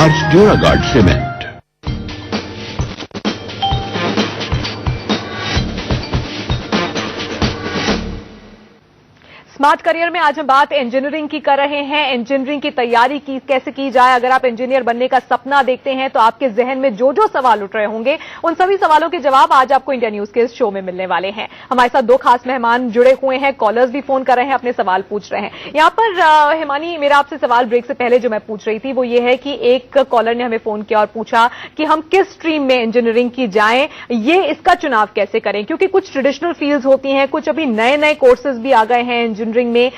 मार्च ड्यूरागार्ड cement. Smart career में आज हम बात इंजीनियरिंग की कर रहे हैं। इंजीनियरिंग की तैयारी कैसे की जाए। अगर आप इंजीनियर बनने का सपना देखते हैं तो आपके जहन में जो जो सवाल उठ रहे होंगे उन सभी सवालों के जवाब आज आपको इंडिया न्यूज के इस शो में मिलने वाले हैं। हमारे साथ दो खास मेहमान जुड़े हुए हैं, कॉलर्स भी फोन कर रहे हैं, अपने सवाल पूछ रहे हैं। यहाँ पर हिमानी, मेरा आपसे सवाल ब्रेक से पहले जो मैं पूछ रही थी वो ये है कि एक कॉलर ने हमें फोन किया और पूछा कि हम किस स्ट्रीम में इंजीनियरिंग की जाएं, ये इसका चुनाव कैसे करें, क्योंकि कुछ ट्रेडिशनल फील्ड्स होती हैं, कुछ अभी नए नए कोर्सेज भी आ गए हैं इंजीनियरिंग में।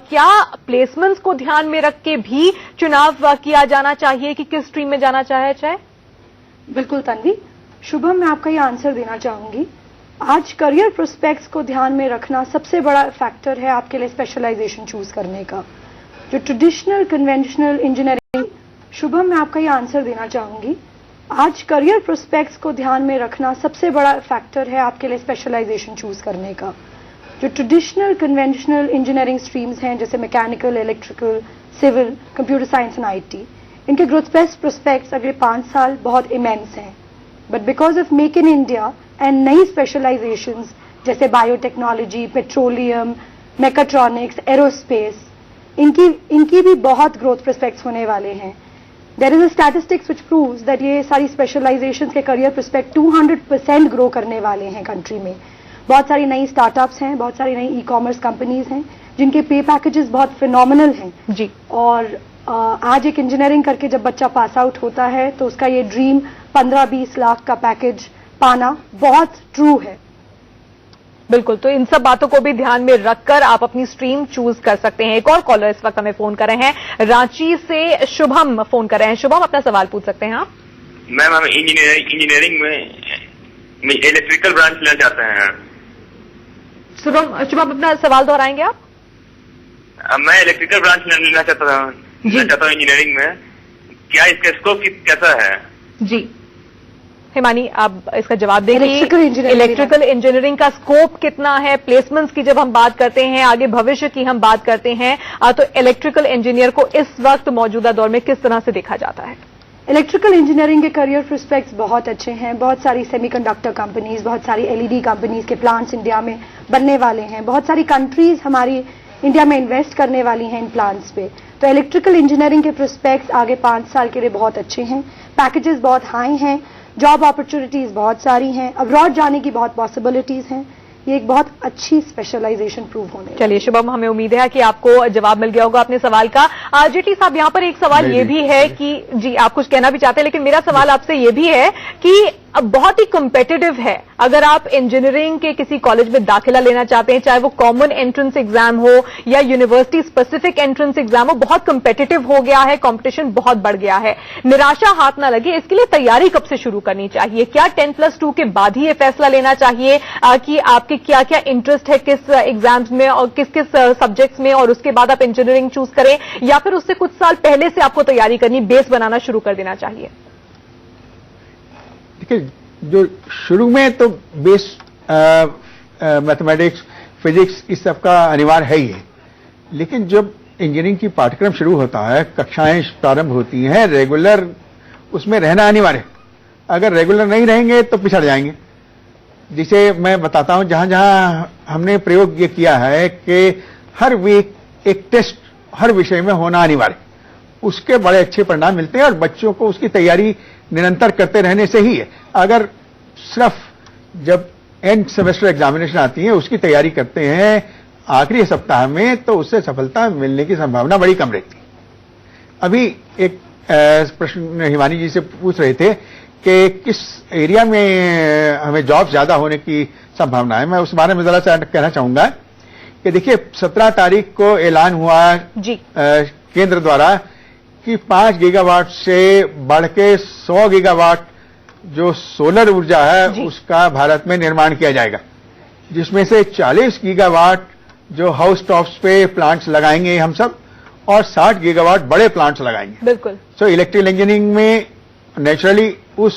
क्या प्लेसमेंट्स को ध्यान में रख के भी चुनाव किया जाना चाहिए कि किस स्ट्रीम में जाना चाहे? बिल्कुल तन्वी, शुभम, मैं आपका ये आंसर देना चाहूंगी। आज करियर प्रोस्पेक्ट्स को ध्यान में रखना सबसे बड़ा फैक्टर है आपके लिए स्पेशलाइजेशन चूज करने का। जो ट्रेडिशनल कन्वेंशनल इंजीनियरिंग, शुभम, मैं आपका ये आंसर देना चाहूंगी। आज करियर प्रोस्पेक्ट्स को ध्यान में रखना सबसे बड़ा फैक्टर है आपके लिए स्पेशलाइजेशन चूज करने का। जो ट्रेडिशनल कन्वेंशनल इंजीनियरिंग स्ट्रीम्स हैं जैसे mechanical, electrical, civil, computer science and IT, इनके ग्रोथ प्रोस्पेक्ट्स अगले 5 साल बहुत इमेंस हैं। But because of make in India and नई स्पेशलाइजेशंस जैसे बायोटेक्नोलॉजी, पेट्रोलियम, मैकाट्रॉनिक्स, एरोस्पेस, इनकी भी बहुत ग्रोथ प्रोस्पेक्ट्स होने वाले हैं। There is a statistics which proves that ये सारी स्पेशलाइजेशंस के करियर प्रोस्पेक्ट 200% ग्रो करने वाले हैं कंट्री में। बहुत सारी नई स्टार्टअप्स हैं, बहुत सारी नई ई-कॉमर्स कंपनीज हैं जिनके पे पैकेजेस बहुत फिनोमिनल हैं जी। और आज एक इंजीनियरिंग करके जब बच्चा पास आउट होता है तो उसका ये ड्रीम 15-20 लाख का पैकेज पाना बहुत ट्रू है। बिल्कुल, तो इन सब बातों को भी ध्यान में रखकर आप अपनी स्ट्रीम चूज कर सकते हैं। एक और कॉलर इस वक्त हमें फोन कर रहे हैं, रांची से शुभम फोन कर रहे हैं। शुभम, अपना सवाल पूछ सकते हैं आप। मैम, हम इंजीनियरिंग में इलेक्ट्रिकल ब्रांच लेना चाहते हैं। शुभम, अपना सवाल दोहराएंगे आप? मैं इलेक्ट्रिकल ब्रांच लेना चाहता हूँ इंजीनियरिंग में। क्या इसका स्कोप कैसा है? जी हिमानी, आप इसका जवाब देंगे। इलेक्ट्रिकल इंजीनियरिंग का स्कोप कितना है? प्लेसमेंट्स की जब हम बात करते हैं, आगे भविष्य की हम बात करते हैं, तो इलेक्ट्रिकल इंजीनियर को इस वक्त मौजूदा दौर में किस तरह से देखा जाता है? इलेक्ट्रिकल इंजीनियरिंग के करियर प्रोस्पेक्ट्स बहुत अच्छे हैं। बहुत सारी सेमीकंडक्टर कंपनीज, बहुत सारी एलईडी कंपनीज के प्लांट्स इंडिया में बनने वाले हैं। बहुत सारी कंट्रीज हमारी इंडिया में इन्वेस्ट करने वाली हैं इन प्लांट्स पे। तो इलेक्ट्रिकल इंजीनियरिंग के प्रोस्पेक्ट्स आगे 5 साल के लिए बहुत अच्छे हैं। पैकेजेस बहुत हाई हैं, जॉब अपॉर्चुनिटीज बहुत सारी हैं, अब्रॉड जाने की बहुत पॉसिबिलिटीज हैं। ये एक बहुत अच्छी स्पेशलाइजेशन प्रूव होने। चलिए शुभम, हमें उम्मीद है कि आपको जवाब मिल गया होगा अपने सवाल का। जेटली साहब, यहाँ पर एक सवाल ये भी है कि जी आप कुछ कहना भी चाहते हैं, लेकिन मेरा सवाल आपसे ये भी है कि बहुत ही कॉम्पिटिटिव है। अगर आप इंजीनियरिंग के किसी कॉलेज में दाखिला लेना चाहते हैं, चाहे वो कॉमन एंट्रेंस एग्जाम हो या यूनिवर्सिटी स्पेसिफिक एंट्रेंस एग्जाम हो, बहुत कॉम्पिटिटिव हो गया है, कंपटीशन बहुत बढ़ गया है। निराशा हाथ ना लगे, इसके लिए तैयारी कब से शुरू करनी चाहिए? क्या 10+2 के बाद ही ये फैसला लेना चाहिए कि आपके क्या क्या इंटरेस्ट है किस एग्जाम्स में और किस किस सब्जेक्ट्स में, और उसके बाद आप इंजीनियरिंग चूज करें, या फिर उससे कुछ साल पहले से आपको तैयारी करनी, बेस बनाना शुरू कर देना चाहिए? देखिए, जो शुरू में तो बेस मैथमेटिक्स, फिजिक्स इस सब का अनिवार्य है ही है, लेकिन जब इंजीनियरिंग की पाठ्यक्रम शुरू होता है, कक्षाएं प्रारंभ होती हैं, रेगुलर उसमें रहना अनिवार्य है। अगर रेगुलर नहीं रहेंगे तो पिछड़ जाएंगे। जिसे मैं बताता हूं, जहां जहां हमने प्रयोग ये किया है कि हर वीक एक टेस्ट हर विषय में होना अनिवार्य, उसके बड़े अच्छे परिणाम मिलते हैं और बच्चों को उसकी तैयारी निरंतर करते रहने से ही है। अगर सिर्फ जब एंड सेमेस्टर एग्जामिनेशन आती है उसकी तैयारी करते हैं आखिरी सप्ताह में, तो उससे सफलता मिलने की संभावना बड़ी कम रहती है। अभी एक प्रश्न हिमानी जी से पूछ रहे थे कि किस एरिया में हमें जॉब ज्यादा होने की संभावना है। मैं उस बारे में जरा सा कहना चाहूंगा कि देखिए, 17 तारीख को ऐलान हुआ जी केंद्र द्वारा कि 5 गीगावाट से बढ़ के 100 गीगावाट जो सोलर ऊर्जा है उसका भारत में निर्माण किया जाएगा, जिसमें से 40 गीगावाट जो हाउस टॉप्स पे प्लांट्स लगाएंगे हम सब, और 60 गीगावाट बड़े प्लांट्स लगाएंगे। बिल्कुल। सो इलेक्ट्रिकल इंजीनियरिंग में नेचुरली उस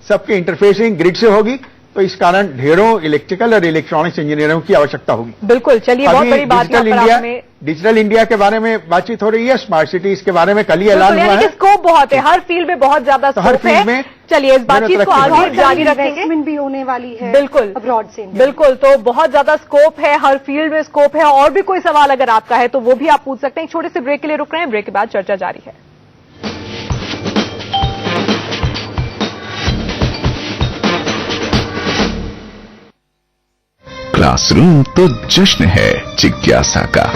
सबके इंटरफेसिंग ग्रिड से होगी, तो इस कारण ढेरों इलेक्ट्रिकल और इलेक्ट्रॉनिक्स इंजीनियरों की आवश्यकता होगी। बिल्कुल। चलिए, बहुत बड़ी बात है। डिजिटल इंडिया के बारे में बातचीत हो रही है, स्मार्ट सिटीज के बारे में कल ही ऐलान हुआ यानी कि है। स्कोप बहुत है, हर फील्ड में बहुत ज्यादा तो हर स्कोप फील्ड है। में चलिए इस बातचीत को आगे जारी रखेंगे। इन्वेस्टमेंट भी होने वाली है बिल्कुल अब्रॉड से। बिल्कुल, तो बहुत ज्यादा स्कोप है, हर फील्ड में स्कोप है। और भी कोई सवाल अगर आपका है तो वो भी आप पूछ सकते हैं। एक छोटे से ब्रेक के लिए रुक रहे हैं, ब्रेक के बाद चर्चा जारी है। क्लासरूम तो जश्न है जिज्ञासा का।